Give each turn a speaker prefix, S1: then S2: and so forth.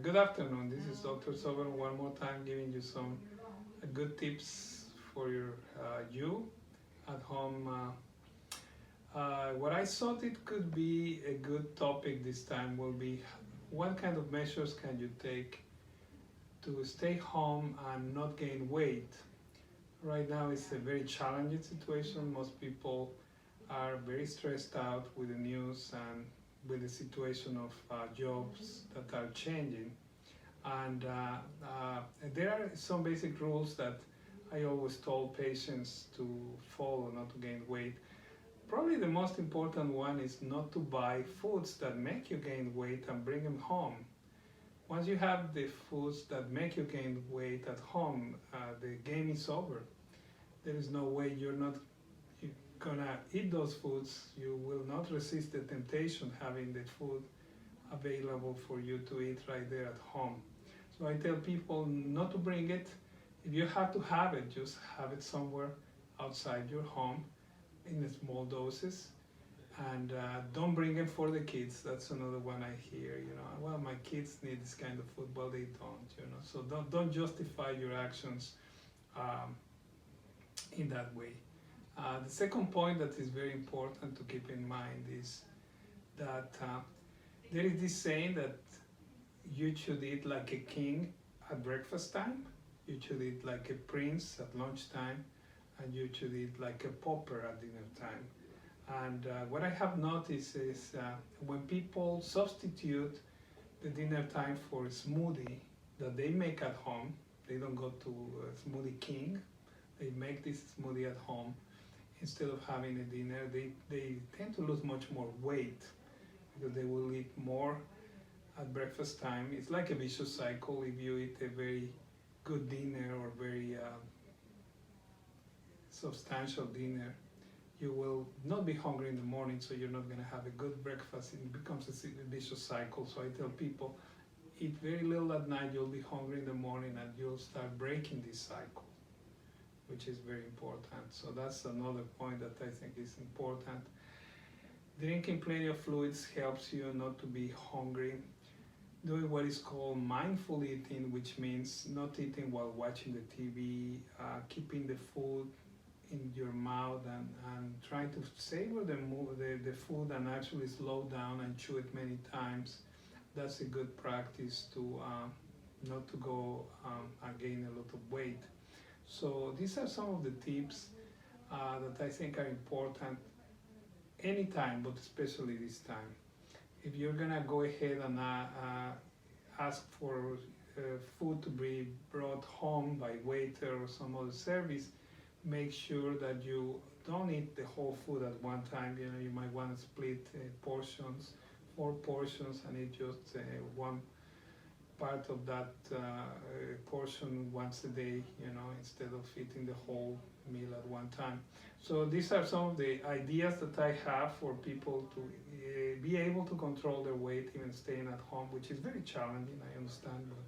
S1: Good afternoon. This is Dr. Sober one more time giving you some good tips for you at home. What I thought it could be a good topic this time will be what kind of measures can you take to stay home and not gain weight. Right now it's a very challenging situation. Most people are very stressed out with the news and with the situation of jobs that are changing. And there are some basic rules that I always told patients to follow not to gain weight. Probably the most important one is not to buy foods that make you gain weight and bring them home. Once you have the foods that make you gain weight at home, the game is over. There is no way you're gonna eat those foods. You will not resist the temptation having the food available for you to eat right there at home. So I tell people not to bring it. If you have to have it, just have it somewhere outside your home in small doses. And don't bring it for the kids. That's another one I hear. Well, my kids need this kind of food. Well, they don't. So don't justify your actions in that way. The second point that is very important to keep in mind is that there is this saying that you should eat like a king at breakfast time, you should eat like a prince at lunchtime, and you should eat like a pauper at dinner time. And what I have noticed is when people substitute the dinner time for a smoothie that they make at home, they don't go to Smoothie King, they make this smoothie at home instead of having a dinner, they tend to lose much more weight because they will eat more at breakfast time. It's like a vicious cycle. If you eat a very good dinner or very substantial dinner, you will not be hungry in the morning, so you're not going to have a good breakfast. It becomes a vicious cycle. So I tell people, eat very little at night, you'll be hungry in the morning, and you'll start breaking this cycle, which is very important. So that's another point that I think is important. Drinking plenty of fluids helps you not to be hungry. Doing what is called mindful eating, which means not eating while watching the TV, keeping the food in your mouth and trying to savor the food and actually slow down and chew it many times. That's a good practice to not to go and gain a lot of weight. So these are some of the tips that I think are important anytime, but especially this time. If you're gonna go ahead and ask for food to be brought home by waiter or some other service, make sure that you don't eat the whole food at one time. You might want to split portions, 4 portions, and eat just one part of that portion once a day, instead of eating the whole meal at one time. So these are some of the ideas that I have for people to be able to control their weight even staying at home, which is very challenging, I understand, but